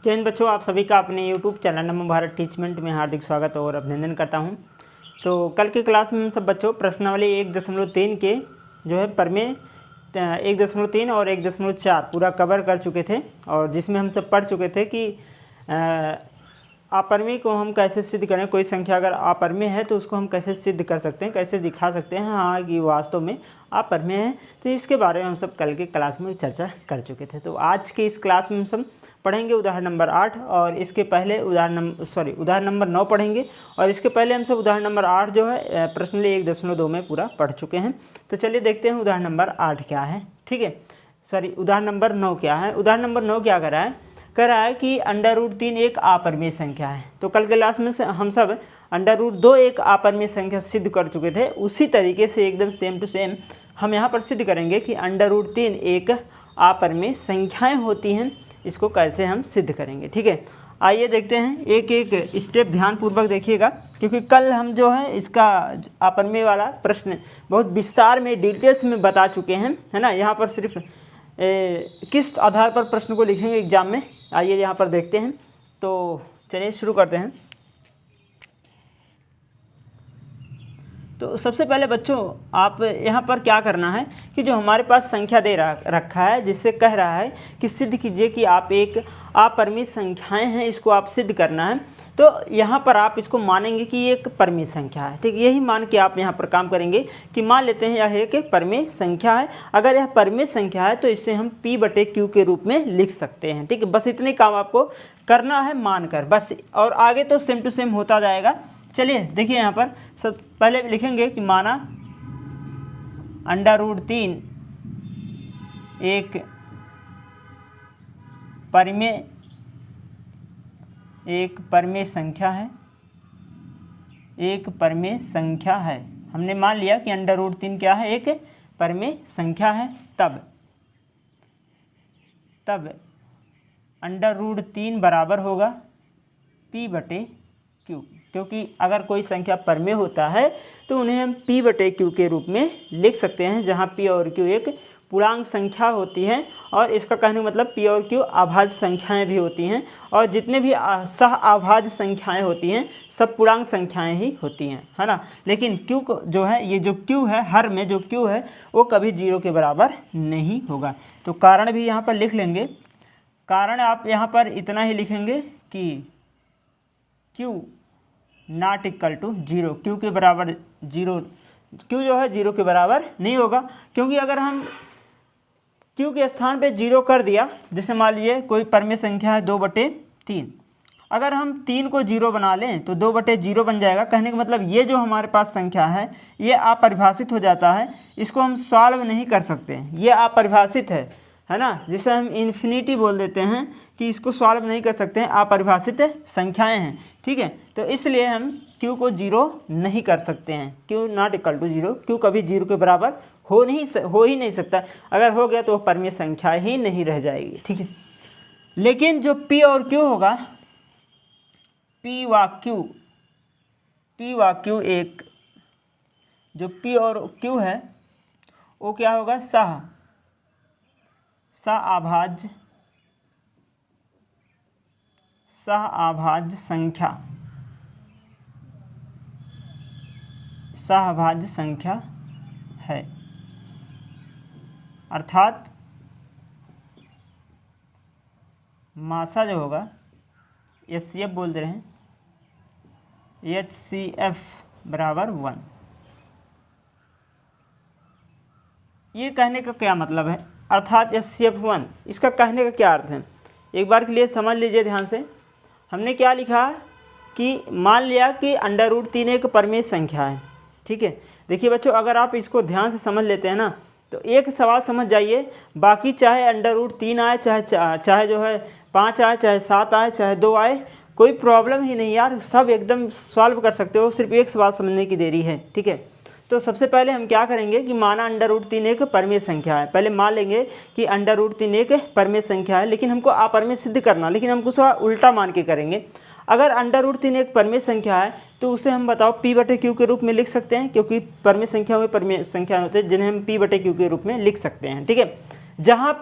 जय हिंद बच्चों, आप सभी का अपने YouTube चैनल नमो भारत टीचमेंट में हार्दिक स्वागत और अभिनंदन करता हूं। तो कल की क्लास में हम सब बच्चों प्रश्नावली 1.3 के जो है प्रमेय 1.3 और 1.4 पूरा कवर कर चुके थे और जिसमें हम सब पढ़ चुके थे कि अपरमेय को हम कैसे सिद्ध करें। कोई संख्या अगर अपरमेय है तो उसको हम कैसे सिद्ध कर सकते हैं, कैसे दिखा सकते हैं हाँ कि वास्तव में अपरमेय है। तो इसके बारे में हम सब कल के क्लास में चर्चा कर चुके थे। तो आज के इस क्लास में हम सब पढ़ेंगे उदाहरण नंबर 8 और इसके पहले उदाहरण नंबर 9 पढ़ेंगे और इसके पहले हम सब उदाहरण नंबर 8 जो है प्रश्नावली 1.2 में पूरा पढ़ चुके हैं। तो चलिए देखते हैं उदाहरण नंबर 8 क्या है। ठीक है, उदाहरण नंबर 9 क्या है। उदाहरण नंबर 9 क्या कह रहा है कि √3 एक अपरमेय संख्या है। तो कल के क्लास में हम सब √2 एक अपरमेय संख्या सिद्ध कर चुके थे। उसी तरीके से एकदम सेम टू सेम हम यहाँ पर सिद्ध करेंगे कि √3 एक अपरमेय संख्याएं होती हैं। इसको कैसे हम सिद्ध करेंगे। ठीक है, आइए देखते हैं एक एक स्टेप ध्यानपूर्वक देखिएगा, क्योंकि कल हम जो है इसका अपरमेय वाला प्रश्न बहुत विस्तार में डिटेल्स में बता चुके हैं, है ना। यहाँ पर सिर्फ किस आधार पर प्रश्न को लिखेंगे एग्जाम में, आइए यहाँ पर देखते हैं। तो चलिए शुरू करते हैं। तो सबसे पहले बच्चों आप यहाँ पर क्या करना है कि जो हमारे पास संख्या दे रखा है जिससे कह रहा है कि सिद्ध कीजिए कि आप एक अपरमेय संख्याएं हैं, इसको आप सिद्ध करना है। तो यहाँ पर आप इसको मानेंगे कि ये एक परमेय संख्या है। ठीक, यही मान के आप यहाँ पर काम करेंगे कि मान लेते हैं यह एक परमेय संख्या है। अगर यह परमेय संख्या है तो इसे हम P/Q के रूप में लिख सकते हैं। ठीक है, बस इतने काम आपको करना है मानकर बस, और आगे तो सेम टू सेम होता जाएगा। चलिए देखिए यहाँ पर सब पहले लिखेंगे कि माना √3 एक परमेय संख्या है, एक परमेय संख्या है। हमने मान लिया कि √3 क्या है, एक परमेय संख्या है। तब √3 बराबर होगा P/Q, क्योंकि अगर कोई संख्या परमेय होता है तो उन्हें हम P/Q के रूप में लिख सकते हैं, जहाँ P और Q एक पूर्णांक संख्या होती है। और इसका कहने का मतलब P और Q अभाज्य संख्याएं भी होती हैं, और जितने भी सह अभाज्य संख्याएं होती हैं सब पूर्णांक संख्याएं ही होती हैं, है ना। लेकिन Q को जो है, ये जो Q है, हर में जो Q है वो कभी 0 के बराबर नहीं होगा। तो कारण भी यहाँ पर लिख लेंगे। कारण आप यहाँ पर इतना ही लिखेंगे कि Q ≠ 0, Q के बराबर 0, Q जो है 0 के बराबर नहीं होगा। क्योंकि अगर हम Q के स्थान पे 0 कर दिया, जैसे मान लीजिए कोई परमेय संख्या है 2/3, अगर हम 3 को 0 बना लें तो 2/0 बन जाएगा। कहने का मतलब ये जो हमारे पास संख्या है ये अपरिभाषित हो जाता है, इसको हम सॉल्व नहीं कर सकते, ये अपरिभाषित है ना। जिसे हम इन्फिनिटी बोल देते हैं कि इसको सॉल्व नहीं कर सकते हैं, अपरिभाषित संख्याएं हैं। ठीक है, तो इसलिए हम Q को 0 नहीं कर सकते हैं। Q ≠ 0, Q कभी 0 के बराबर हो ही नहीं सकता। अगर हो गया तो वह परमेय संख्या ही नहीं रह जाएगी। ठीक है, लेकिन जो P और Q होगा, P व Q एक जो P और Q है वो क्या होगा, सह अभाज्य संख्या है। अर्थात मासा जो होगा HCF बोल दे रहे हैं, HCF बराबर 1। ये कहने का क्या मतलब है, अर्थात HCF 1, इसका कहने का क्या अर्थ है, एक बार के लिए समझ लीजिए ध्यान से। हमने क्या लिखा कि मान लिया कि √3 एक परमेय संख्या है। ठीक है, देखिए बच्चों अगर आप इसको ध्यान से समझ लेते हैं ना तो एक सवाल समझ जाइए, बाकी चाहे √3 आए, चाहे जो है 5 आए, चाहे 7 आए, चाहे 2 आए, कोई प्रॉब्लम ही नहीं यार, सब एकदम सॉल्व कर सकते हो, सिर्फ एक सवाल समझने की देरी है। ठीक है, तो सबसे पहले हम क्या करेंगे कि माना √3 एक परमेय संख्या है। पहले मान लेंगे कि √3 एक परमेय संख्या है, लेकिन हमको अपरमेय सिद्ध करना, लेकिन हम उसका उल्टा मान के करेंगे। अगर √3 एक परमेय संख्या है तो उसे हम बताओ P/Q के रूप में लिख सकते हैं, क्योंकि परमेय संख्या होते हैं जिन्हें हम P/Q के रूप में लिख सकते हैं। ठीक है, जहाँ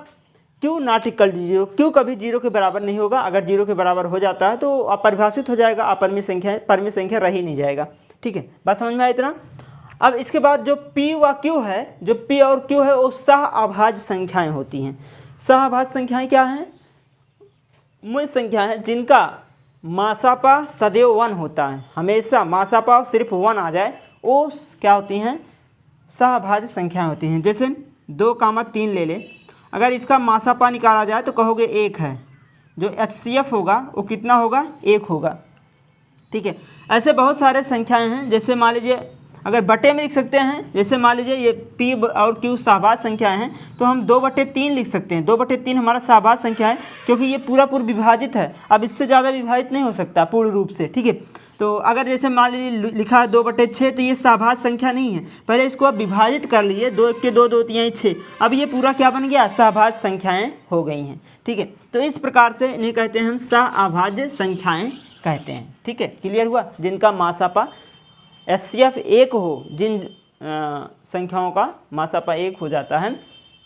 Q not equal to zero, Q कभी जीरो के बराबर नहीं होगा। अगर जीरो के बराबर हो जाता है तो अपरिभाषित हो जाएगा, अपरिमेय संख्या रह ही नहीं जाएगा। ठीक है, बात समझ में आया इतना। अब इसके बाद जो पी व क्यू है, जो पी और क्यू है वो सहअभाज्य संख्याएं होती हैं। सहअभाज्य संख्याएं क्या हैं? मूल संख्या है जिनका मासापा सदैव 1 होता है, हमेशा मासापा सिर्फ 1 आ जाए, वो क्या होती हैं? सहअभाज्य संख्याएं होती हैं। जैसे 2,3 ले ले, अगर इसका मासापा निकाला जाए तो कहोगे 1 है, जो HCF होगा वो कितना होगा? 1 होगा। ठीक है, ऐसे बहुत सारे संख्याएं हैं। जैसे मान लीजिए अगर बटे में लिख सकते हैं, जैसे मान लीजिए ये P और Q सहअभाज्य संख्याएं हैं तो हम 2/3 लिख सकते हैं। 2/3 हमारा सहअभाज्य संख्या है क्योंकि ये पूरा विभाजित है, अब इससे ज़्यादा विभाजित नहीं हो सकता पूर्ण रूप से। ठीक है, तो अगर जैसे मान लीजिए लिखा है 2/6 तो ये सहअभाज्य संख्या नहीं है, पहले इसको आप विभाजित कर लीजिए, 2 1 के 2, 2 3 6, अब ये पूरा क्या बन गया? सहअभाज्य संख्याएँ हो गई हैं। ठीक है, तो इस प्रकार से इन्हें कहते हैं हम सहअभाज्य संख्याएँ कहते हैं। ठीक है, क्लियर हुआ? जिनका मासापा HCF 1 हो, जिन संख्याओं का मासापा 1 हो जाता है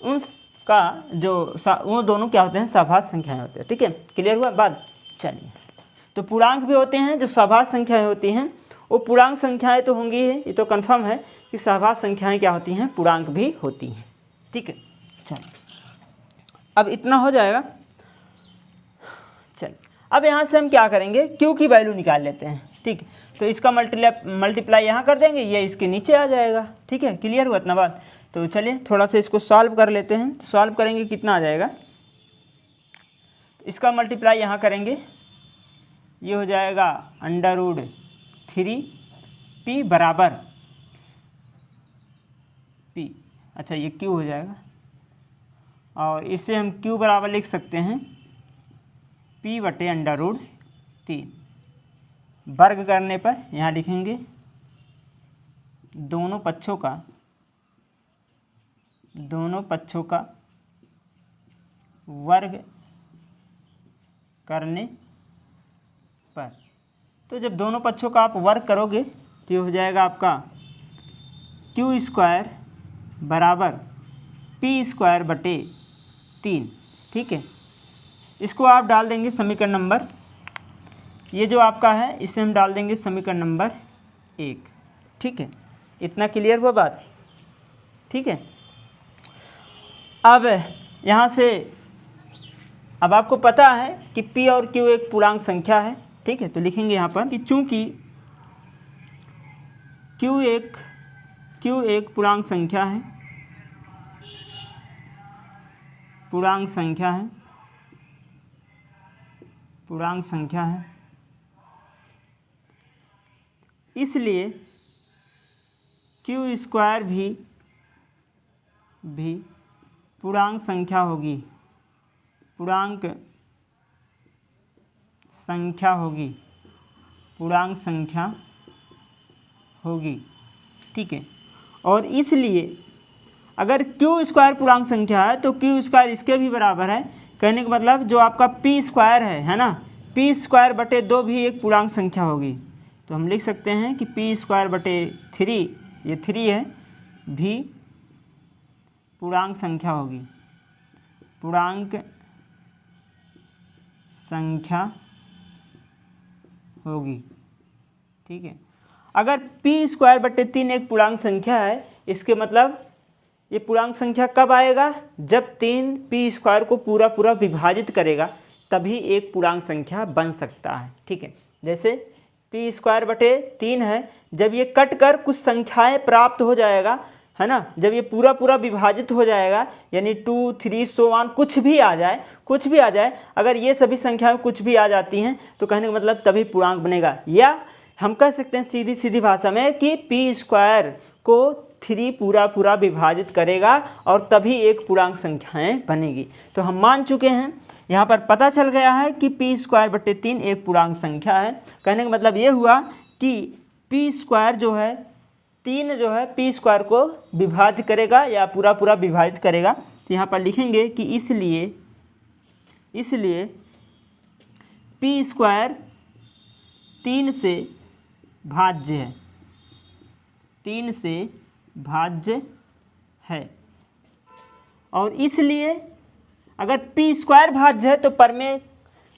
उनका जो वो दोनों क्या होते हैं? सहअभाज्य संख्याएं होते हैं। ठीक है, क्लियर हुआ बात? चलिए, तो पूर्णांक भी होते हैं जो सहअभाज्य संख्याएं होती हैं, वो पूर्णांक संख्याएं तो होंगी ही, ये तो कन्फर्म है कि सहअभाज्य संख्याएं क्या होती हैं? पूर्णांक भी होती हैं। ठीक है, चलिए अब इतना हो जाएगा। चलिए अब यहाँ से हम क्या करेंगे? क्यू की वैल्यू निकाल लेते हैं। ठीक, तो इसका मल्टीप्लाई यहाँ कर देंगे, ये इसके नीचे आ जाएगा। ठीक है, क्लियर हुआ इतना बात? तो चलिए थोड़ा सा इसको सॉल्व कर लेते हैं। तो सॉल्व करेंगे कितना आ जाएगा? इसका मल्टीप्लाई यहाँ करेंगे, ये हो जाएगा √3p बराबर p, अच्छा ये q हो जाएगा, और इससे हम q बराबर लिख सकते हैं p/√3। वर्ग करने पर यहाँ लिखेंगे दोनों पक्षों का वर्ग करने पर, तो जब दोनों पक्षों का आप वर्ग करोगे तो ये हो जाएगा आपका q² बराबर p²/3। ठीक है, इसको आप डाल देंगे समीकरण नंबर, ये जो आपका है इसे हम डाल देंगे समीकरण नंबर 1। ठीक है, इतना क्लियर हुआ बात? ठीक है, अब यहाँ से अब आपको पता है कि P और Q एक पूर्णांक संख्या है। ठीक है, तो लिखेंगे यहाँ पर कि चूँकि Q एक पूर्णांक संख्या है, पूर्णांक संख्या है, इसलिए Q² भी पूर्णांक संख्या होगी, पूर्णांक संख्या होगी। ठीक है, और इसलिए अगर Q² पूर्णांक संख्या है तो Q² इसके भी बराबर है। कहने का मतलब जो आपका P² है ना, P²/2 भी एक पूर्णांक संख्या होगी। तो हम लिख सकते हैं कि P²/3, ये 3 है, भी पूर्णांक संख्या होगी, पूर्णांक संख्या होगी। ठीक है, अगर P²/3 एक पूर्णांक संख्या है, इसके मतलब ये पूर्णांक संख्या कब आएगा? जब 3 P² को पूरा विभाजित करेगा, तभी एक पूर्णांक संख्या बन सकता है। ठीक है, जैसे P²/3 है, जब ये कट कर कुछ संख्याएं प्राप्त हो जाएगा, है ना, जब ये पूरा विभाजित हो जाएगा, यानी 2 3 so on कुछ भी आ जाए, अगर ये सभी संख्याएं कुछ भी आ जाती हैं तो कहने का मतलब तभी पूर्णांक बनेगा। या हम कह सकते हैं सीधी भाषा में कि P² को 3 पूरा विभाजित करेगा और तभी एक पूर्णांक संख्याएं बनेगी। तो हम मान चुके हैं, यहाँ पर पता चल गया है कि P²/3 एक पूर्णांक संख्या है। कहने का मतलब ये हुआ कि P² जो है 3 जो है P² को विभाजित करेगा या पूरा विभाजित करेगा। तो यहाँ पर लिखेंगे कि इसलिए P² 3 से भाज्य है, और इसलिए अगर पी स्क्वायर भाज्य है तो परमेय,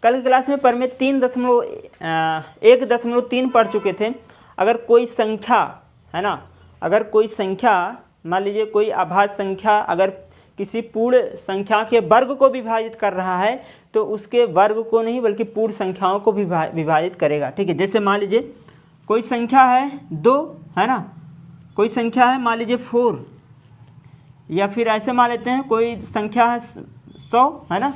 कल की क्लास में परमेय 1.3 पढ़ चुके थे। अगर कोई संख्या है ना, अगर कोई संख्या मान लीजिए कोई अभाज्य संख्या अगर किसी पूर्ण संख्या के वर्ग को विभाजित कर रहा है तो उसके वर्ग को नहीं बल्कि पूर्ण संख्याओं को भी विभाजित करेगा। ठीक है, जैसे मान लीजिए कोई संख्या है 2 है ना, कोई संख्या है मान लीजिए 4, या फिर ऐसे मान लेते हैं कोई संख्या है 100 है ना,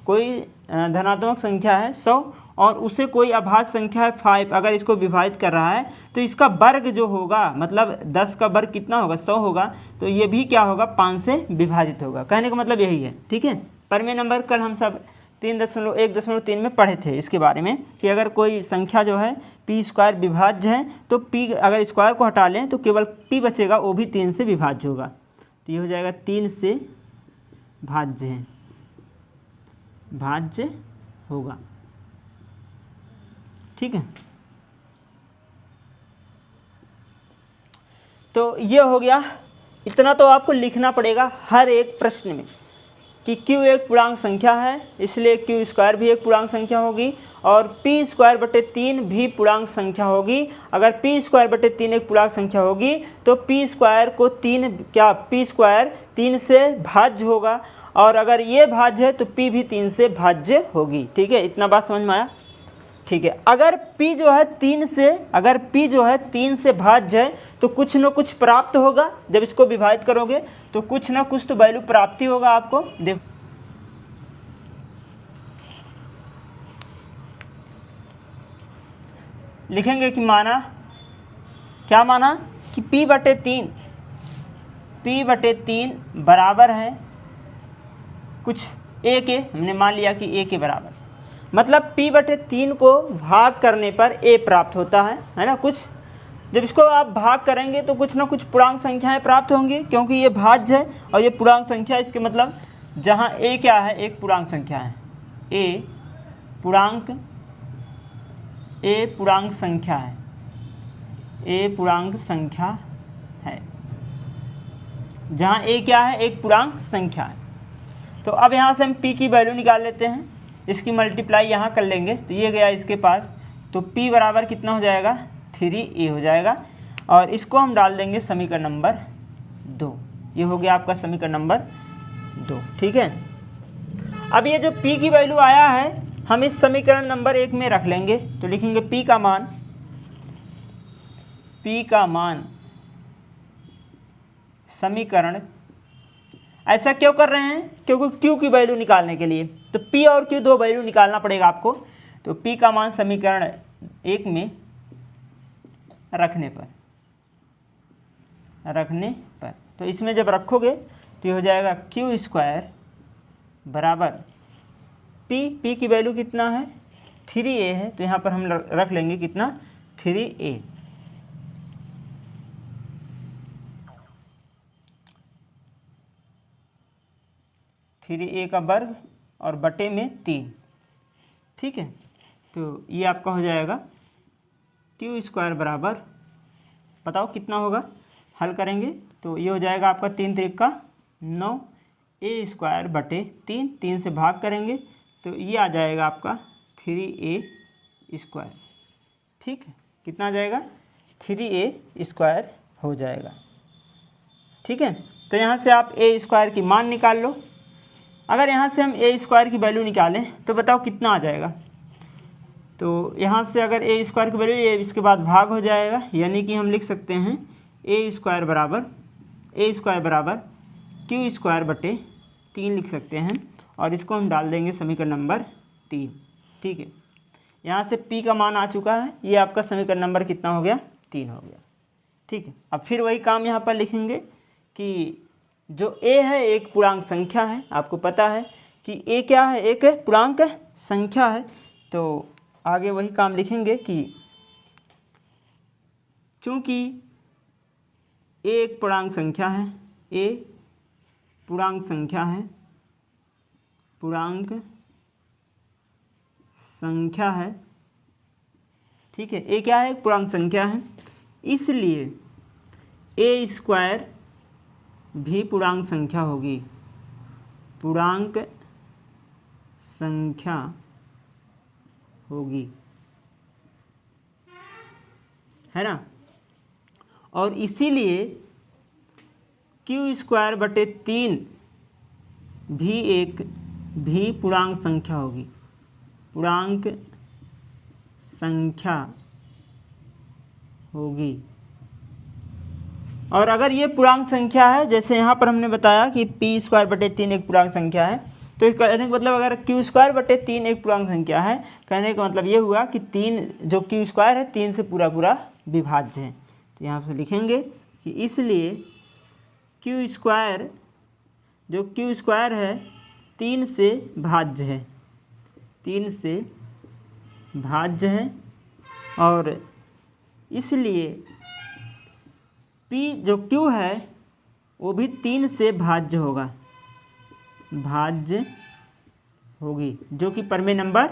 कोई धनात्मक संख्या है 100 और उसे कोई अभाज्य संख्या है 5, अगर इसको विभाजित कर रहा है तो इसका वर्ग जो होगा मतलब 10 का वर्ग कितना होगा 100 होगा, तो ये भी क्या होगा 5 से विभाजित होगा। कहने का मतलब यही है। ठीक है, परमेय नंबर कल हम सब 1.3 में पढ़े थे इसके बारे में कि अगर कोई संख्या जो है पी स्क्वायर विभाज्य है तो पी अगर स्क्वायर को हटा लें तो केवल पी बचेगा, वो भी 3 से विभाज्य होगा। तो ये हो जाएगा 3 से भाज्य है, भाज्य होगा। ठीक है, तो ये हो गया। इतना तो आपको लिखना पड़ेगा हर एक प्रश्न में कि q एक पूर्णांक संख्या है इसलिए q स्क्वायर भी एक पूर्णांक संख्या होगी और p स्क्वायर बटे 3 भी पूर्णांक संख्या होगी। अगर p स्क्वायर बटे 3 एक पूर्णांक संख्या होगी तो p स्क्वायर को 3 स्क्वायर 3 से भाज्य होगा और अगर ये भाज्य है तो p भी 3 से भाज्य होगी। ठीक है, इतना बात समझ में आया। ठीक है, अगर p जो है 3 से भाज्य है तो कुछ न कुछ प्राप्त होगा। जब इसको विभाजित करोगे तो कुछ ना कुछ तो वैल्यू प्राप्ति होगा आपको। देखो लिखेंगे कि माना, क्या माना कि p बटे 3 बराबर है कुछ a के, हमने मान लिया कि a के बराबर, मतलब p बटे 3 को भाग करने पर a प्राप्त होता है ना। कुछ जब इसको आप भाग करेंगे तो कुछ ना कुछ पूर्णांक संख्याएं प्राप्त होंगी क्योंकि ये भाज्य है और ये पूर्णांक संख्या, इसके मतलब जहाँ a क्या है एक पूर्णांक संख्या है, a पूर्णांक संख्या है, a पूर्णांक संख्या है, जहाँ a क्या है एक पूर्णांक संख्या है। तो अब यहाँ से हम p की वैल्यू निकाल लेते हैं, इसकी मल्टीप्लाई यहाँ कर लेंगे तो ये गया इसके पास, तो p बराबर कितना हो जाएगा 3a हो जाएगा और इसको हम डाल देंगे समीकरण नंबर 2। ये हो गया आपका समीकरण नंबर 2। ठीक है, अब ये जो p की वैल्यू आया है हम इस समीकरण नंबर 1 में रख लेंगे तो लिखेंगे p का मान समीकरण, ऐसा क्यों कर रहे हैं क्योंकि q की वैल्यू निकालने के लिए, तो p और q दो वैल्यू निकालना पड़ेगा आपको। तो p का मान समीकरण 1 में रखने पर तो इसमें जब रखोगे तो ये हो जाएगा q स्क्वायर बराबर p की वैल्यू कितना है 3a है तो यहाँ पर हम रख लेंगे कितना 3a, का वर्ग और बटे में 3। ठीक है, तो ये आपका हो जाएगा q स्क्वायर बराबर, बताओ कितना होगा, हल करेंगे तो ये हो जाएगा आपका 3 त्रिक 9 a स्क्वायर बटे 3 से भाग करेंगे तो ये आ जाएगा आपका 3a स्क्वायर। ठीक है, कितना आ जाएगा 3a स्क्वायर हो जाएगा। ठीक है, तो यहाँ से आप a स्क्वायर की मान निकाल लो। अगर यहाँ से हम a स्क्वायर की वैल्यू निकालें तो बताओ कितना आ जाएगा, तो यहाँ से अगर a स्क्वायर की वैल्यू ये इसके बाद भाग हो जाएगा, यानी कि हम लिख सकते हैं a स्क्वायर बराबर q स्क्वायर बटे 3 लिख सकते हैं और इसको हम डाल देंगे समीकरण नंबर 3। ठीक है, यहाँ से p का मान आ चुका है, ये आपका समीकरण नंबर कितना हो गया 3 हो गया। ठीक है, अब फिर वही काम यहाँ पर लिखेंगे कि जो a है एक पूर्णांक संख्या है, आपको पता है कि a क्या है एक पूर्णांक संख्या है, तो आगे वही काम लिखेंगे कि चूँकि a एक पूर्णांक संख्या है, a पूर्णांक संख्या है, ठीक है, a क्या है एक पूर्णांक संख्या है, इसलिए a स्क्वायर भी पूर्णांक संख्या होगी, पूर्णांक संख्या होगी, है ना। और इसीलिए Q²/3 भी पूर्णांक संख्या होगी, पूर्णांक संख्या होगी। और अगर ये पूर्णांक संख्या है, जैसे यहाँ पर हमने बताया कि P²/3 एक पूर्णांक संख्या है, तो इस कहने का मतलब अगर Q²/3 एक पूर्णांक संख्या है, कहने का मतलब ये हुआ कि 3 जो Q² है 3 से पूरा पूरा विभाज्य है। तो यहाँ से लिखेंगे कि इसलिए Q² जो Q² है 3 से भाज्य है, 3 से भाज्य है। और इसलिए P जो Q है वो भी 3 से भाज्य होगा, भाज्य होगी, जो कि प्रमेय नंबर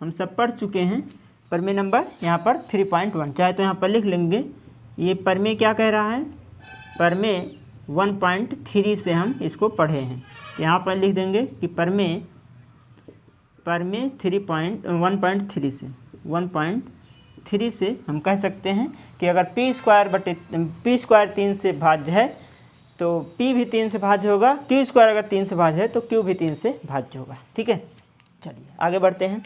हम सब पढ़ चुके हैं। प्रमेय नंबर यहाँ पर 3.1, चाहे तो यहाँ पर लिख लेंगे। ये प्रमेय क्या कह रहा है, प्रमेय 1.3 से हम इसको पढ़े हैं। तो यहाँ पर लिख देंगे कि प्रमेय 1.3 से हम कह सकते हैं कि अगर P² 3 से भाज्य है तो P भी 3 से भाज्य होगा, Q² अगर 3 से भाज्य है तो Q भी 3 से भाज्य होगा। ठीक है, चलिए आगे बढ़ते हैं।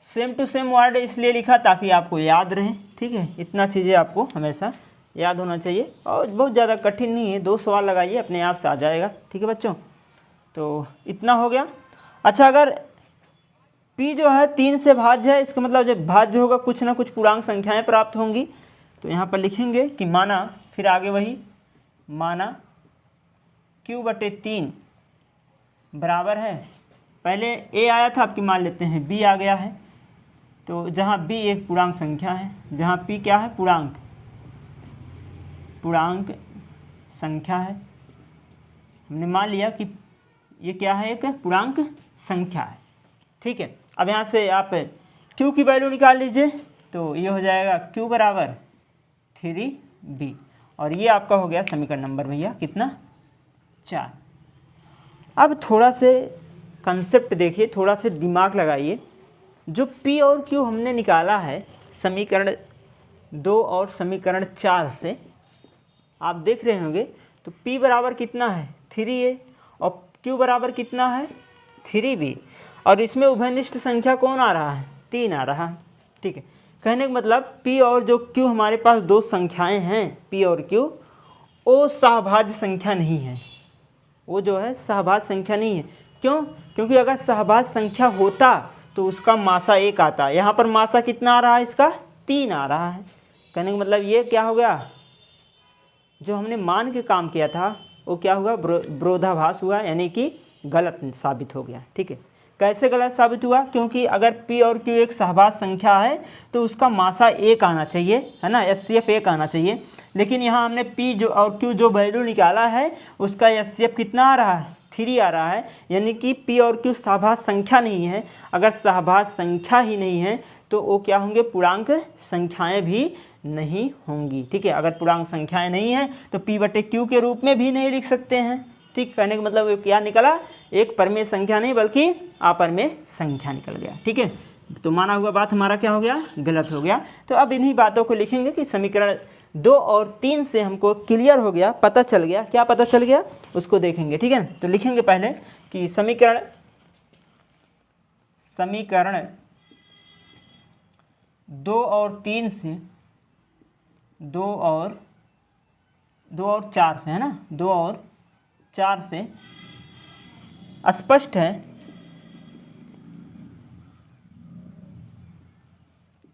सेम टू सेम वर्ड इसलिए लिखा ताकि आपको याद रहे। ठीक है, इतना चीज़ें आपको हमेशा याद होना चाहिए और बहुत ज़्यादा कठिन नहीं है, 2 सवाल लगाइए अपने आप से आ जाएगा। ठीक है बच्चों, तो इतना हो गया। अच्छा, अगर P जो है 3 से भाज्य है, इसका मतलब जब भाज्य होगा कुछ ना कुछ पूर्णांक संख्याएं प्राप्त होंगी। तो यहाँ पर लिखेंगे कि माना, फिर आगे वही माना Q/3 बराबर है, पहले A आया था, आपकी मान लेते हैं B आ गया है। तो जहाँ B एक पूर्णांक संख्या है, जहाँ P क्या है, पूर्णांक संख्या है, हमने मान लिया कि ये क्या है, एक पूर्णांक संख्या है। ठीक है, अब यहाँ से आप Q की वैल्यू निकाल लीजिए, तो ये हो जाएगा Q = 3B, और ये आपका हो गया समीकरण नंबर भैया कितना, 4। अब थोड़ा से कंसेप्ट देखिए, थोड़ा से दिमाग लगाइए। जो P और Q हमने निकाला है समीकरण 2 और समीकरण 4 से, आप देख रहे होंगे, तो P बराबर कितना है, 3A, और Q बराबर कितना है, 3B, और इसमें उभयनिष्ठ संख्या कौन आ रहा है, 3 आ रहा है। ठीक है, कहने का मतलब P और जो Q हमारे पास 2 संख्याएं हैं, P और Q, वो सहभाज्य संख्या नहीं है, वो जो है सहभाज्य संख्या नहीं है। क्यों? क्योंकि अगर सहभाज्य संख्या होता तो उसका मासा 1 आता। यहाँ पर मासा कितना आ रहा है, इसका 3 आ रहा है। कहने का मतलब ये क्या हो गया, जो हमने मान के काम किया था वो क्या हुआ, विरोधाभास हुआ, यानी कि गलत साबित हो गया। ठीक है, कैसे गलत साबित हुआ, क्योंकि अगर P और Q एक सहभाज्य संख्या है तो उसका मासा 1 आना चाहिए, है ना, HCF 1 आना चाहिए। लेकिन यहाँ हमने P जो और Q जो वैल्यू निकाला है उसका HCF कितना आ रहा है, 3 आ रहा है, यानी कि P और Q सहभाज्य संख्या नहीं है। अगर सहभाज्य संख्या ही नहीं है तो वो क्या होंगे, पूर्णांक संख्याएं भी नहीं होंगी। ठीक है, अगर पूर्णांक संख्याएं नहीं है तो P/Q के रूप में भी नहीं लिख सकते हैं। ठीक, कहने का मतलब क्या निकला, एक परमेय संख्या नहीं बल्कि अपरमेय संख्या निकल गया। ठीक है, तो माना हुआ बात हमारा क्या हो गया, गलत हो गया। तो अब इन्हीं बातों को लिखेंगे कि समीकरण 2 और 3 से हमको क्लियर हो गया, पता चल गया, क्या पता चल गया उसको देखेंगे। ठीक है, तो लिखेंगे पहले कि समीकरण 2 और 3 से 2 और 4 से, है ना, 2 और 4 से स्पष्ट है,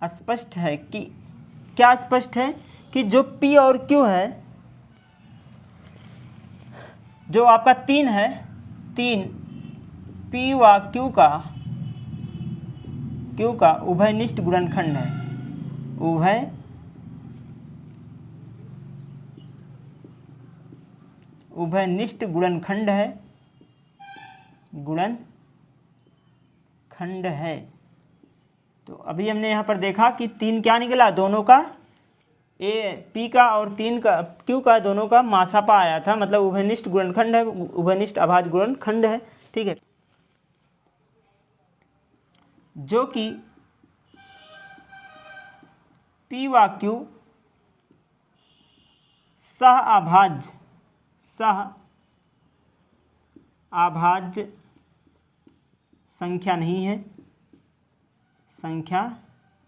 स्पष्ट है कि क्या स्पष्ट है कि जो P और Q है, जो आपका 3 है, 3 P व Q का उभयनिष्ठ गुणनखंड है, उभयनिष्ठ गुणनखंड है। तो अभी हमने यहाँ पर देखा कि 3 क्या निकला, दोनों का P का और 3 का Q का दोनों का मासापा आया था, मतलब उभयनिष्ठ गुणनखंड है, उभयनिष्ठ अभाज्य गुणनखंड है। ठीक है, जो कि P व Q अभाज्य संख्या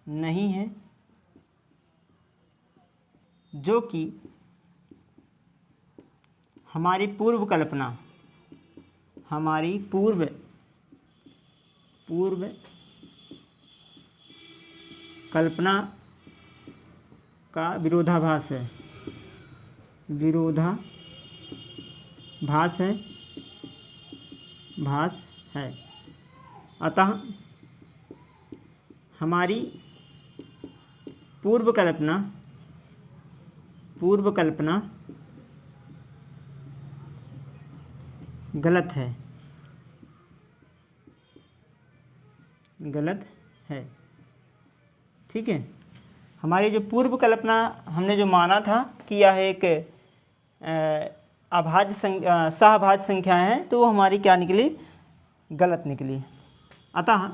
नहीं है, जो कि हमारी पूर्व कल्पना का विरोधाभास है। अतः हमारी पूर्व कल्पना गलत है। ठीक है, हमारी जो पूर्व कल्पना हमने जो माना था कि यह एक सहअभाज्य संख्या है, तो वो हमारी क्या निकली? गलत निकली। अतः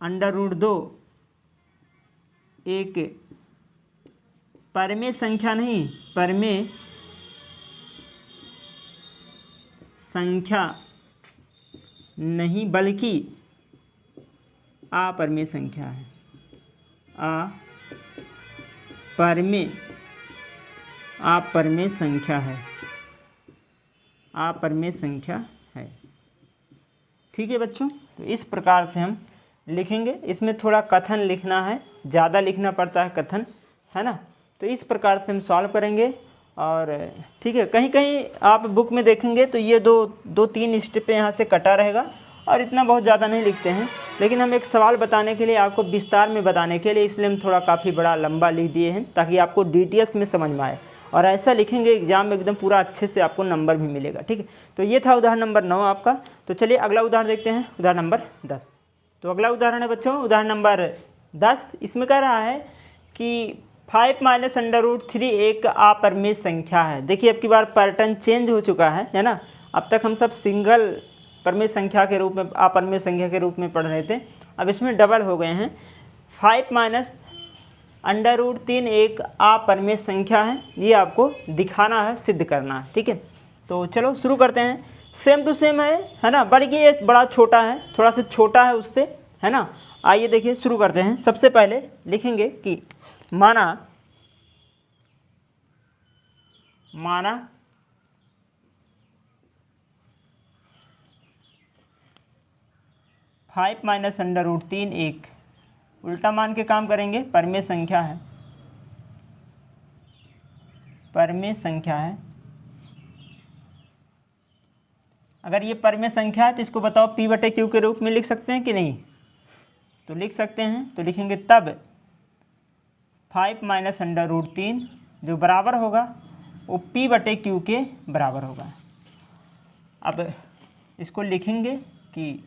√2 एक परमेय संख्या नहीं बल्कि अपरमेय संख्या है। अपरमेय संख्या है। ठीक है बच्चों, तो इस प्रकार से हम लिखेंगे। इसमें थोड़ा कथन लिखना है, ज़्यादा लिखना पड़ता है कथन, है ना। तो इस प्रकार से हम सॉल्व करेंगे। और ठीक है, कहीं कहीं आप बुक में देखेंगे तो ये दो तीन स्टेप यहाँ से कटा रहेगा और इतना बहुत ज़्यादा नहीं लिखते हैं, लेकिन हम एक सवाल बताने के लिए, आपको विस्तार में बताने के लिए, इसलिए हम थोड़ा काफ़ी बड़ा लंबा लिख दिए हैं ताकि आपको डिटेल्स में समझ में आए। और ऐसा लिखेंगे एग्जाम में एकदम पूरा अच्छे से आपको नंबर भी मिलेगा। ठीक है, तो ये था उदाहरण नंबर 9 आपका। तो चलिए अगला उदाहरण देखते हैं, उदाहरण नंबर 10। तो अगला उदाहरण है बच्चों उदाहरण नंबर 10। इसमें कह रहा है कि 5 - √3 एक अपरमेय संख्या है। देखिए अब की बार पैटर्न चेंज हो चुका है ना। अब तक हम सब सिंगल परमेय संख्या के रूप में, अपरमेय संख्या के रूप में पढ़ रहे थे, अब इसमें डबल हो गए हैं। 5 - √3 एक अपरमेय संख्या है, ये आपको दिखाना है, सिद्ध करना है। ठीक है, तो चलो शुरू करते हैं। सेम टू सेम है ना, बल्कि एक बड़ा छोटा है, थोड़ा सा छोटा है उससे, है ना। आइए देखिए शुरू करते हैं। सबसे पहले लिखेंगे कि माना 5 - √3 एक, उल्टा मान के काम करेंगे, परमेय संख्या है। अगर ये परमेय संख्या है तो इसको बताओ P/Q के रूप में लिख सकते हैं कि नहीं? तो लिख सकते हैं। तो लिखेंगे तब 5 - √3 जो बराबर होगा वो P/Q के बराबर होगा। अब इसको लिखेंगे कि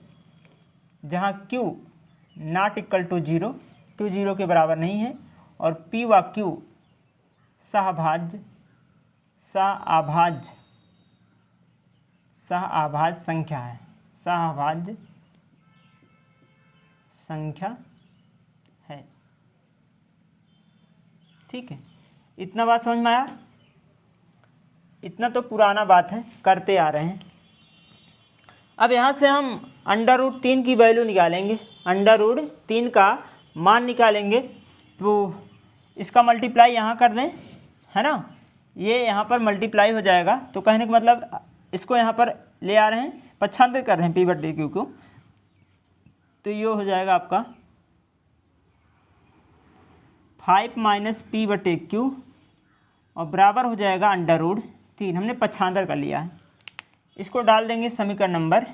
जहाँ Q ≠ 0, Q 0 के बराबर नहीं है, और P व Q सहअभाज्य संख्या है, सहअभाज्य संख्या है। ठीक है, इतना बात समझ में आया? इतना तो पुराना बात है, करते आ रहे हैं। अब यहाँ से हम √3 की वैल्यू निकालेंगे, √3 का मान निकालेंगे। तो इसका मल्टीप्लाई यहाँ कर दें, है ना, ये यहाँ पर मल्टीप्लाई हो जाएगा। तो कहने का मतलब इसको यहाँ पर ले आ रहे हैं, पक्षांतर कर रहे हैं P/Q को, तो ये हो जाएगा आपका 5 - P/Q और बराबर हो जाएगा √3। हमने पक्षांतर कर लिया है। इसको डाल देंगे समीकरण नंबर,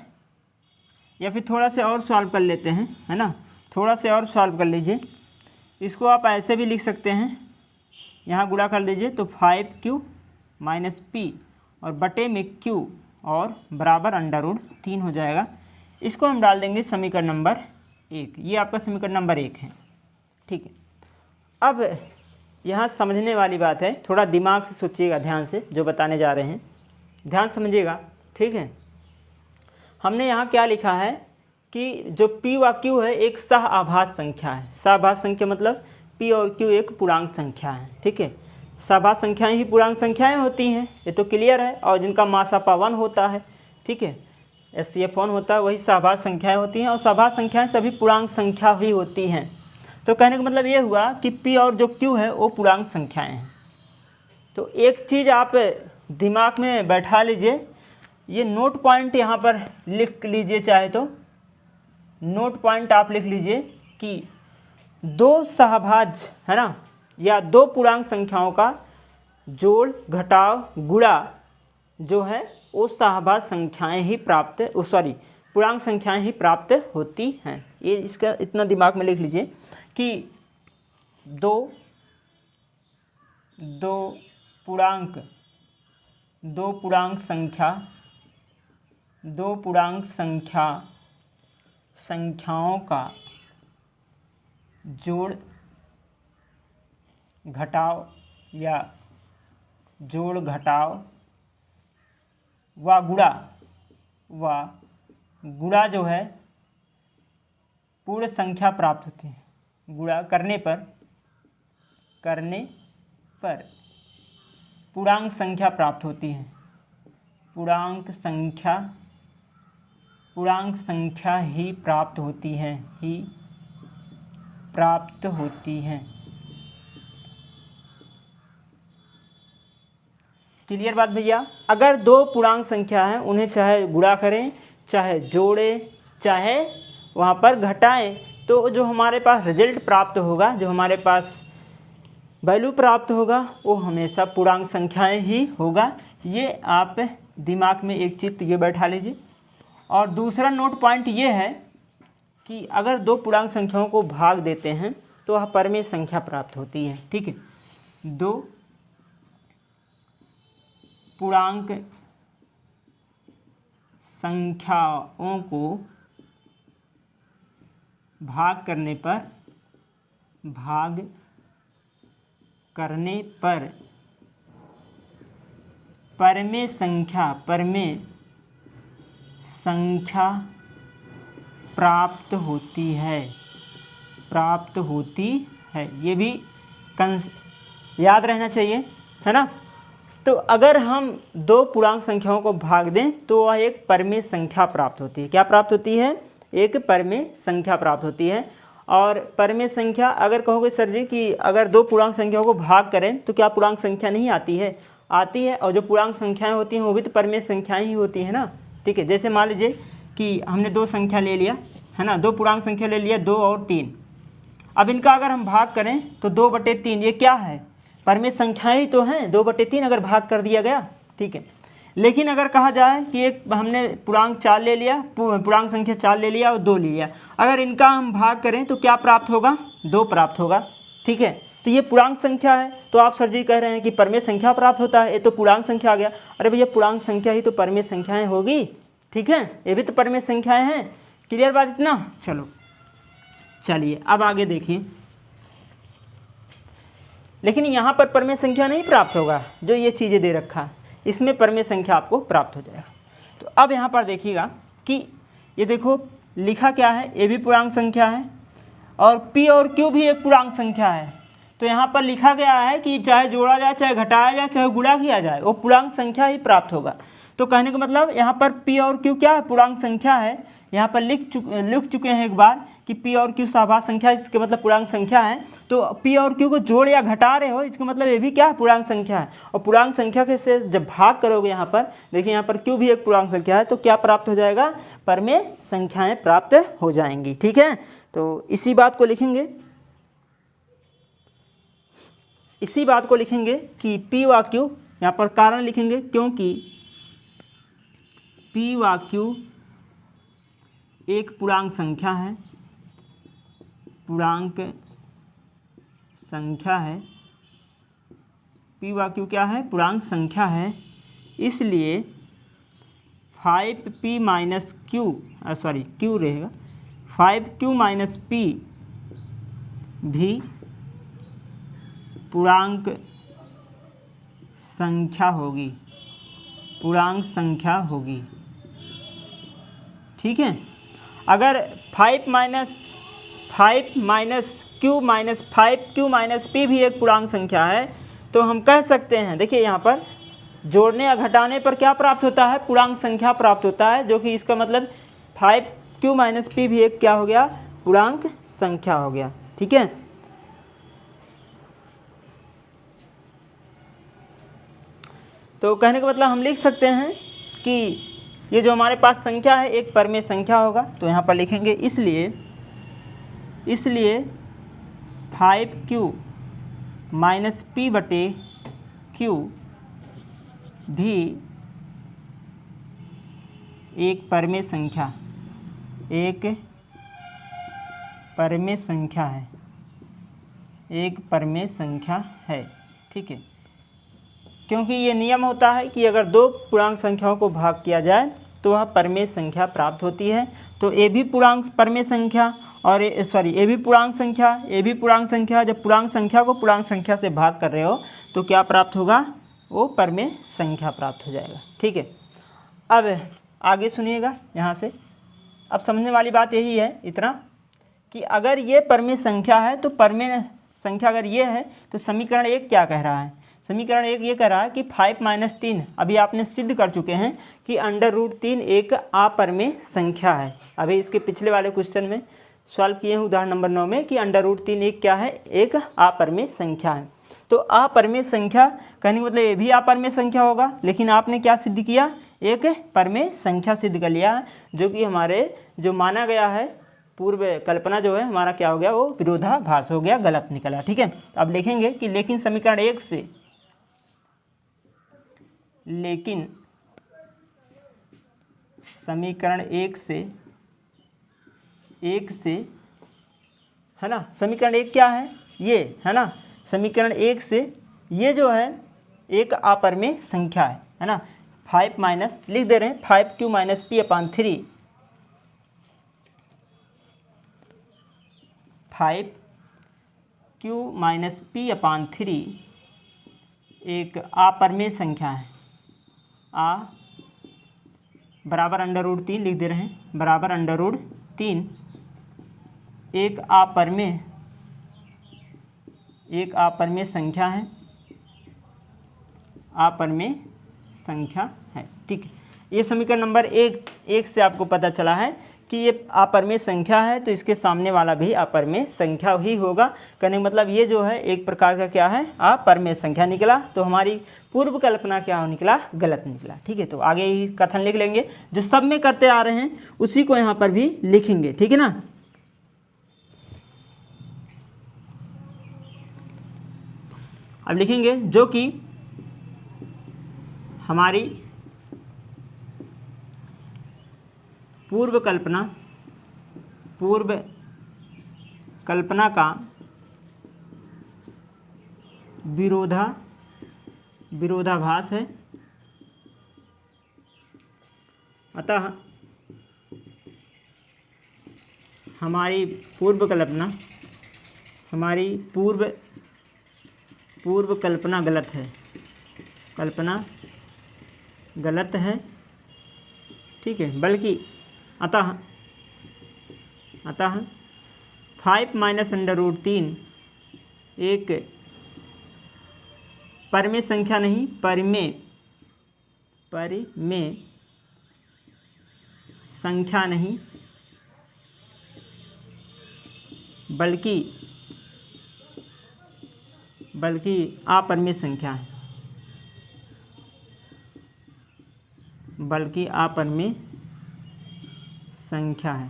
या फिर थोड़ा से और सॉल्व कर लेते हैं, है ना, थोड़ा से और सॉल्व कर लीजिए। इसको आप ऐसे भी लिख सकते हैं, यहाँ गुणा कर लीजिए तो 5Q - P और बटे में Q और बराबर √3 हो जाएगा। इसको हम डाल देंगे समीकरण नंबर 1। ये आपका समीकरण नंबर 1 है। ठीक है, अब यहाँ समझने वाली बात है, थोड़ा दिमाग से सोचिएगा, ध्यान से जो बताने जा रहे हैं ध्यान समझिएगा। ठीक है, हमने यहाँ क्या लिखा है कि जो P व Q है एक सह आभास संख्या है। सह आभास संख्या मतलब P और Q एक पूर्णांक संख्या है, ठीक है। सहआभास संख्याएं ही पूर्णांक संख्याएं होती हैं, ये तो क्लियर है। और जिनका मास आपा 1 होता है, ठीक है, SCF 1 होता है, वही सहआभास संख्याएं होती हैं। और सहआभास संख्याएं सभी पूर्णांक संख्या ही होती हैं। तो कहने का मतलब ये हुआ कि P और जो Q है वो पूर्णांक संख्याएं हैं। तो एक चीज़ आप दिमाग में बैठा लीजिए, ये नोट पॉइंट यहाँ पर लिख लीजिए, चाहे तो नोट पॉइंट आप लिख लीजिए कि दो सहभाज्य है ना, या दो पूर्णांक संख्याओं का जोड़ घटाव गुणा जो है वो सहभाज्य संख्याएं ही प्राप्त पूर्णांक संख्याएं ही प्राप्त होती हैं। ये इसका इतना दिमाग में लिख लीजिए कि दो पूर्णांक संख्याओं का जोड़ घटाव या जोड़ घटाव व गुणा जो है पूर्ण संख्या प्राप्त होती है। गुणा करने पर पूर्णांक संख्या प्राप्त होती है। पूर्णांक संख्या ही प्राप्त होती है। क्लियर बात भैया। अगर दो पूर्णांक संख्या है, उन्हें चाहे गुणा करें, चाहे जोड़ें, चाहे वहाँ पर घटाएं, तो जो हमारे पास रिजल्ट प्राप्त होगा, जो हमारे पास वैल्यू प्राप्त होगा, वो हमेशा पूर्णांक संख्याएं ही होगा। ये आप दिमाग में एक चीज़ ये बैठा लीजिए। और दूसरा नोट पॉइंट ये है कि अगर दो पूर्णांक संख्याओं को भाग देते हैं तो वह परमेय संख्या प्राप्त होती है, ठीक है। दो पूर्णांक संख्याओं को भाग करने पर परमेय संख्या प्राप्त होती है। ये भी याद रहना चाहिए, है ना। तो अगर हम दो पूर्णांक संख्याओं को भाग दें तो वह एक परमेय संख्या प्राप्त होती है। क्या प्राप्त होती है? एक परमेय संख्या प्राप्त होती है। और परमेय संख्या अगर कहोगे सर जी कि अगर दो पूर्णांक संख्याओं को भाग करें तो क्या पूर्णांक संख्या नहीं आती है? आती है। और जो पूर्णांक संख्याएं होती हैं वो भी तो परमेय संख्याएं ही होती हैं ना, ठीक है। जैसे मान लीजिए कि हमने दो संख्या ले लिया, है ना, दो पूर्णांक संख्या ले लिया 2 और 3। अब इनका अगर हम भाग करें तो 2/3, ये क्या है? परमेय संख्याएं ही तो हैं। 2/3 अगर भाग कर दिया गया, ठीक है। लेकिन अगर कहा जाए कि एक हमने पूर्णांक 4 ले लिया, पूर्णांक संख्या 4 ले लिया और 2 लिया, अगर इनका हम भाग करें तो क्या प्राप्त होगा? 2 प्राप्त होगा, ठीक है। तो ये पूर्णांक संख्या है। तो आप सर जी कह रहे हैं कि परमेय संख्या प्राप्त होता है, ये तो पूर्णांक संख्या आ गया। अरे भैया पूर्णांक संख्या ही तो परमेय संख्याएं होगी, ठीक है, ये भी तो परमेय संख्याएं हैं। क्लियर बात इतना? चलो चलिए अब आगे देखिए। लेकिन यहाँ पर परमेय संख्या नहीं प्राप्त होगा, जो ये चीज़ें दे रखा है इसमें परमेय संख्या आपको प्राप्त हो जाएगा। तो अब यहाँ पर देखिएगा कि ये देखो लिखा क्या है, ये भी पूर्णांक संख्या है और P और Q भी एक पूर्णांक संख्या है। तो यहाँ पर लिखा गया है कि चाहे जोड़ा जाए, चाहे घटाया जाए, चाहे गुणा किया जाए, वो पूर्णांक संख्या ही प्राप्त होगा। तो कहने का मतलब यहाँ पर P और Q क्या है? पूर्णांक संख्या है। यहाँ पर लिख चुके हैं एक बार कि P और Q सहभाज्य संख्या, इसके मतलब पूर्णांक संख्या है। तो P और Q को जोड़ या घटा रहे हो, इसका मतलब ये भी क्या है? पूर्णांक संख्या है। और पूर्णांक संख्या के से जब भाग करोगे, यहाँ पर देखिए, यहाँ पर Q भी एक पूर्णांक संख्या है, तो क्या प्राप्त हो जाएगा? परमेय संख्याएं प्राप्त हो जाएंगी, ठीक है। तो इसी बात को लिखेंगे, कि P व Q, यहाँ पर कारण लिखेंगे क्योंकि P व Q एक पूर्णांक संख्या है, P व Q क्या है? पूर्णांक संख्या है। इसलिए 5P माइनस Q रहेगा, 5Q माइनस P भी पूर्णांक संख्या होगी, ठीक है। अगर 5 minus Q minus 5q minus p भी एक पूर्णांक संख्या है, तो हम कह सकते हैं, देखिए यहाँ पर जोड़ने या घटाने पर क्या प्राप्त होता है, पूर्णांक संख्या प्राप्त होता है, जो कि इसका मतलब 5q माइनस p भी एक क्या हो गया, पूर्णांक संख्या हो गया। ठीक है, तो कहने का मतलब हम लिख सकते हैं कि ये जो हमारे पास संख्या है एक परमेय संख्या होगा। तो यहाँ पर लिखेंगे इसलिए 5q माइनस p बटे q भी एक परमेय संख्या है, एक परमेय संख्या है। ठीक है, क्योंकि ये नियम होता है कि अगर दो पूर्णांक संख्याओं को भाग किया जाए तो वह परमेय संख्या प्राप्त होती है। तो ए भी पूर्णांक परमेय संख्या और ए भी पूर्णांक संख्या, जब पूर्णांक संख्या को पूर्णांक संख्या से भाग कर रहे हो तो क्या प्राप्त होगा, वो परमेय संख्या प्राप्त हो जाएगा। ठीक है, अब आगे सुनिएगा यहाँ से। अब समझने वाली बात यही है इतना कि अगर ये परमेय संख्या है तो परमेय संख्या अगर ये है तो समीकरण 1 क्या कह रहा है, समीकरण 1 ये कह रहा है कि 5 माइनस 3 अभी आपने सिद्ध कर चुके हैं कि √3 एक अपरमेय संख्या है। अभी इसके पिछले वाले क्वेश्चन में सॉल्व किए हैं उदाहरण नंबर 9 में कि √3 एक क्या है, एक अपरमेय संख्या है। तो अपरमेय संख्या कहने का मतलब ये भी अपरमेय संख्या होगा, लेकिन आपने क्या सिद्ध किया, एक परमेय संख्या सिद्ध कर लिया है, जो कि हमारे जो माना गया है पूर्व कल्पना जो है हमारा क्या हो गया, वो विरोधाभास हो गया, गलत निकला। ठीक है, अब लिखेंगे कि लेकिन समीकरण 1 से है ना, समीकरण 1 क्या है, ये है ना, समीकरण 1 से ये जो है एक अपरमेय संख्या है ना। 5 माइनस लिख दे रहे हैं 5q माइनस p अपान 3, 5q माइनस p अपान 3 एक अपरमेय संख्या है। आ बराबर √3 लिख दे रहे हैं, बराबर √3 एक अपरमेय संख्या है, अपरमेय संख्या है। ठीक है, ये समीकरण नंबर 1 से आपको पता चला है कि ये अपरमेय संख्या है, तो इसके सामने वाला भी अपरमेय संख्या ही होगा। कहने का मतलब ये जो है एक प्रकार का क्या है, अपरमेय संख्या निकला। तो हमारी पूर्व कल्पना क्या निकला, गलत निकला। ठीक है, तो आगे ही कथन लिख लेंगे, जो सब में करते आ रहे हैं उसी को यहाँ पर भी लिखेंगे। ठीक है ना, अब लिखेंगे जो कि हमारी पूर्व कल्पना का विरोधाभास है। अतः हमारी पूर्व कल्पना गलत है। ठीक है, बल्कि अतः 5 माइनस √3 एक परमेय संख्या नहीं, परमेय संख्या नहीं, बल्कि अपरमेय संख्या है,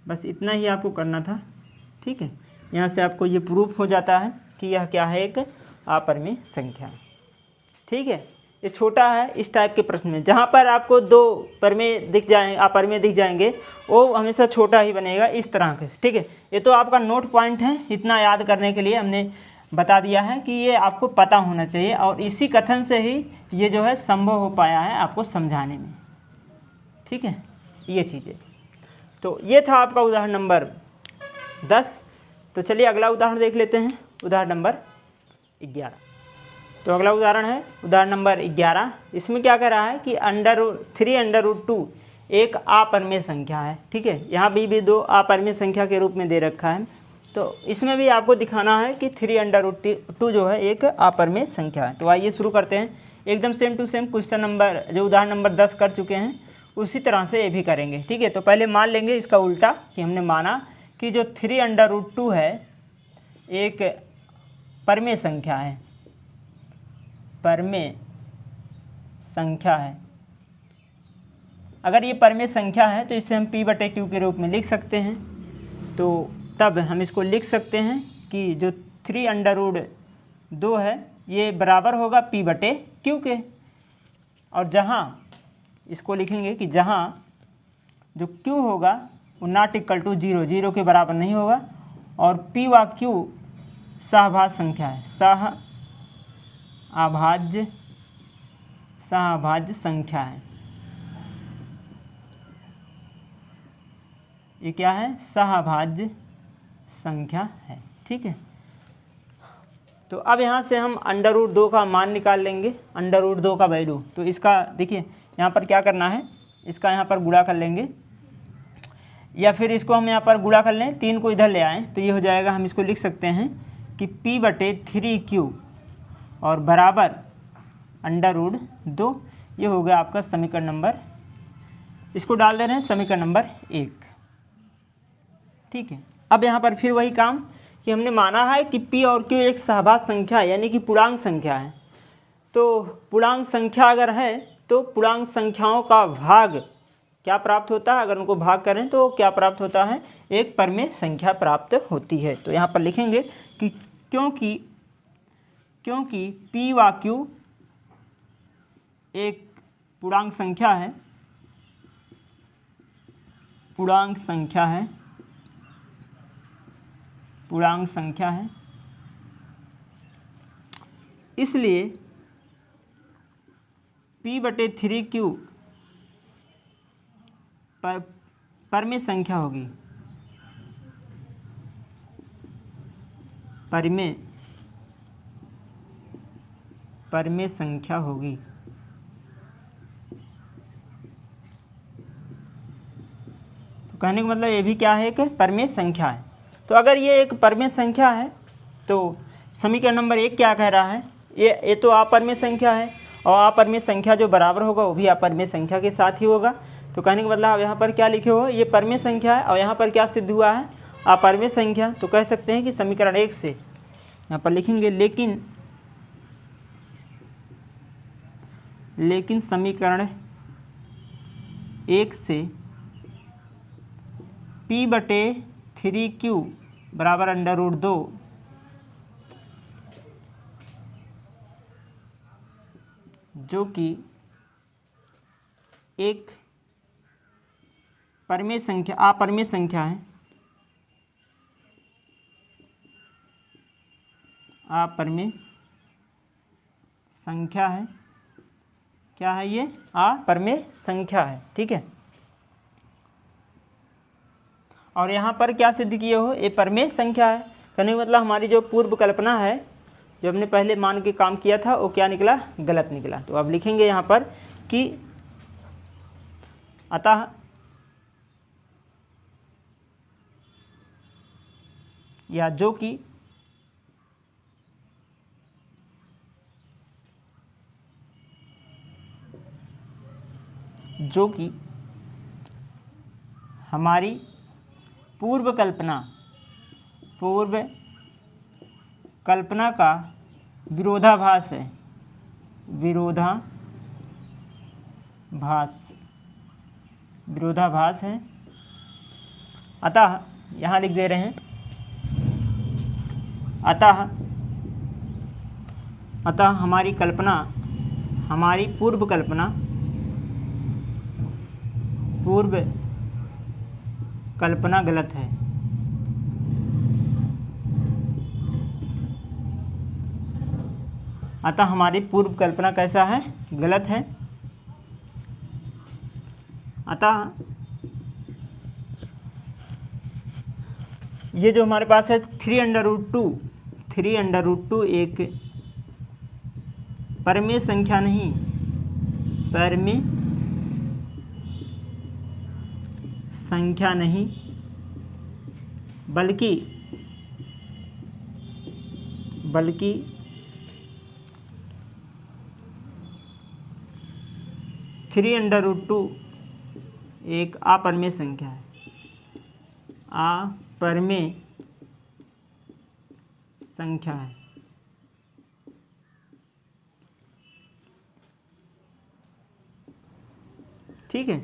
बस इतना ही आपको करना था। ठीक है, यहाँ से आपको ये प्रूफ हो जाता है कि यह क्या है, एक अपरमेय संख्या। ठीक है, ये छोटा है इस टाइप के प्रश्न में, जहाँ पर आपको दो परमेय दिख जाएंगे, अपरमेय दिख जाएंगे, वो हमेशा छोटा ही बनेगा इस तरह के। ठीक है, ये तो आपका नोट पॉइंट है, इतना याद करने के लिए हमने बता दिया है कि ये आपको पता होना चाहिए, और इसी कथन से ही ये जो है संभव हो पाया है आपको समझाने में। ठीक है, ये चीज़ें। तो ये था आपका उदाहरण नंबर 10। तो चलिए अगला उदाहरण देख लेते हैं, उदाहरण नंबर 11। तो अगला उदाहरण है उदाहरण नंबर 11। इसमें क्या कह रहा है कि 3 √2 एक अपरिमेय संख्या है। ठीक है, यहाँ भी 2 अपरिमेय संख्या के रूप में दे रखा है, तो इसमें भी आपको दिखाना है कि 3√2 जो है एक अपरिमेय संख्या है। तो आइए शुरू करते हैं। एकदम same to same question number जो उदाहरण नंबर 10 कर चुके हैं उसी तरह से ये भी करेंगे। ठीक है, तो पहले मान लेंगे इसका उल्टा कि हमने माना कि जो 3√2 है एक परिमेय संख्या है, परिमेय संख्या है। अगर ये परिमेय संख्या है तो इसे हम p/q के रूप में लिख सकते हैं। तो तब हम इसको लिख सकते हैं कि जो 3√2 है ये बराबर होगा p/q के, और जहाँ इसको लिखेंगे कि जहाँ जो q होगा वो ≠0, 0 के बराबर नहीं होगा, और p व q सहभाज्य संख्या है, सहभाज्य संख्या है। ये क्या है? सहभाज्य संख्या है। ठीक है, तो अब यहाँ से हम √2 का मान निकाल लेंगे, √2 का वैल्यू। तो इसका देखिए यहाँ पर क्या करना है, इसका यहाँ पर गुणा कर लेंगे, या फिर इसको हम यहाँ पर गुणा कर लें, 3 को इधर ले आएँ तो ये हो जाएगा। हम इसको लिख सकते हैं कि p/3q और बराबर √2। ये हो गया आपका समीकरण नंबर, इसको डाल दे रहे हैं समीकरण नंबर 1। ठीक है, अब यहाँ पर फिर वही काम कि हमने माना है कि p और q एक सहभाज्य संख्या है, यानी कि पूर्णांक संख्या है। तो पूर्णांक संख्या अगर है तो पूर्णांक संख्याओं का भाग क्या प्राप्त होता है? अगर उनको भाग करें तो क्या प्राप्त होता है? एक परिमेय संख्या प्राप्त होती है। तो यहाँ पर लिखेंगे कि क्योंकि p व q एक पूर्णांक संख्या है, पूर्णांक संख्या है, पूर्णांक संख्या है, इसलिए p/3q परिमेय संख्या होगी, परिमेय संख्या होगी। तो कहने का मतलब ये भी क्या है? एक परिमेय संख्या है। तो अगर ये एक परिमेय संख्या है तो समीकरण नंबर 1 क्या कह रहा है? ये तो अपरिमेय संख्या है, और अपरिमेय संख्या जो बराबर होगा वो भी अपरिमेय संख्या के साथ ही होगा। तो कहने का मतलब आप यहाँ पर क्या लिखे हो? ये परिमेय संख्या है, और यहाँ पर क्या सिद्ध हुआ है? अपरिमेय संख्या। तो कह सकते हैं कि समीकरण 1 से यहाँ पर लिखेंगे लेकिन समीकरण 1 से p/3q बराबर √2 जो कि एक परिमेय संख्या, अपरिमेय संख्या है, अपरिमेय संख्या है। क्या है ये? अपरिमेय संख्या है। ठीक है, और यहाँ पर क्या सिद्ध किए हो? ये परिमेय संख्या है। कहने का मतलब हमारी जो पूर्व कल्पना है, जो हमने पहले मान के काम किया था, वो क्या निकला? गलत निकला। तो अब लिखेंगे यहाँ पर कि अतः या जो कि हमारी पूर्व कल्पना का विरोधाभास है, विरोधाभास है। अतः यहाँ लिख दे रहे हैं, अतः हमारी पूर्व कल्पना गलत है। अतः हमारी पूर्व कल्पना कैसा है? गलत है। अतः ये जो हमारे पास है 3√2 एक परिमेय संख्या नहीं, परिमेय संख्या नहीं बल्कि 3√2 एक अपरिमेय संख्या है, अपरिमेय संख्या है। ठीक है,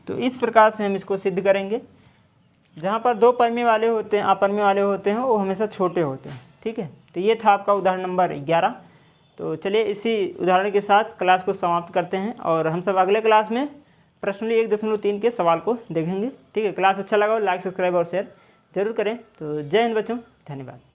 तो इस प्रकार से हम इसको सिद्ध करेंगे। जहाँ पर दो परिमेय वाले होते हैं, अपरिमेय वाले होते हैं, वो हमेशा छोटे होते हैं। ठीक है, तो ये था आपका उदाहरण नंबर 11। तो चलिए इसी उदाहरण के साथ क्लास को समाप्त करते हैं और हम सब अगले क्लास में प्रश्न 1.3 के सवाल को देखेंगे। ठीक है, क्लास अच्छा लगा हो लाइक सब्सक्राइब और शेयर जरूर करें। तो जय हिंद बच्चों, धन्यवाद।